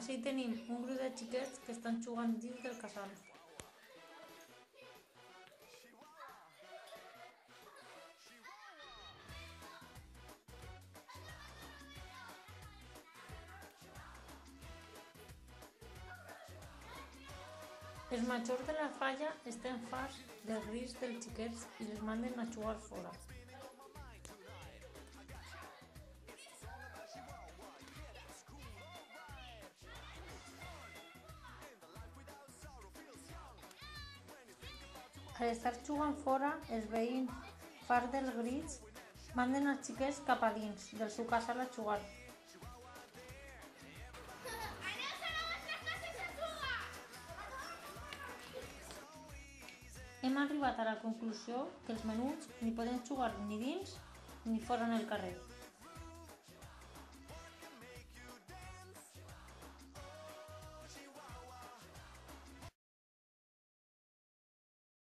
Així tenim un grup de xiquets que estan jugant dins del casal. Els majors de la falla estan farts dels crits dels xiquets i els manden a jugar fora. Al estar jugant fora, els veïns, farts dels crits, manden els xiquets cap a dins del seu casal a jugar. Hem arribat a la conclusió que els menuts ni poden jugar ni dins ni fora en el carrer.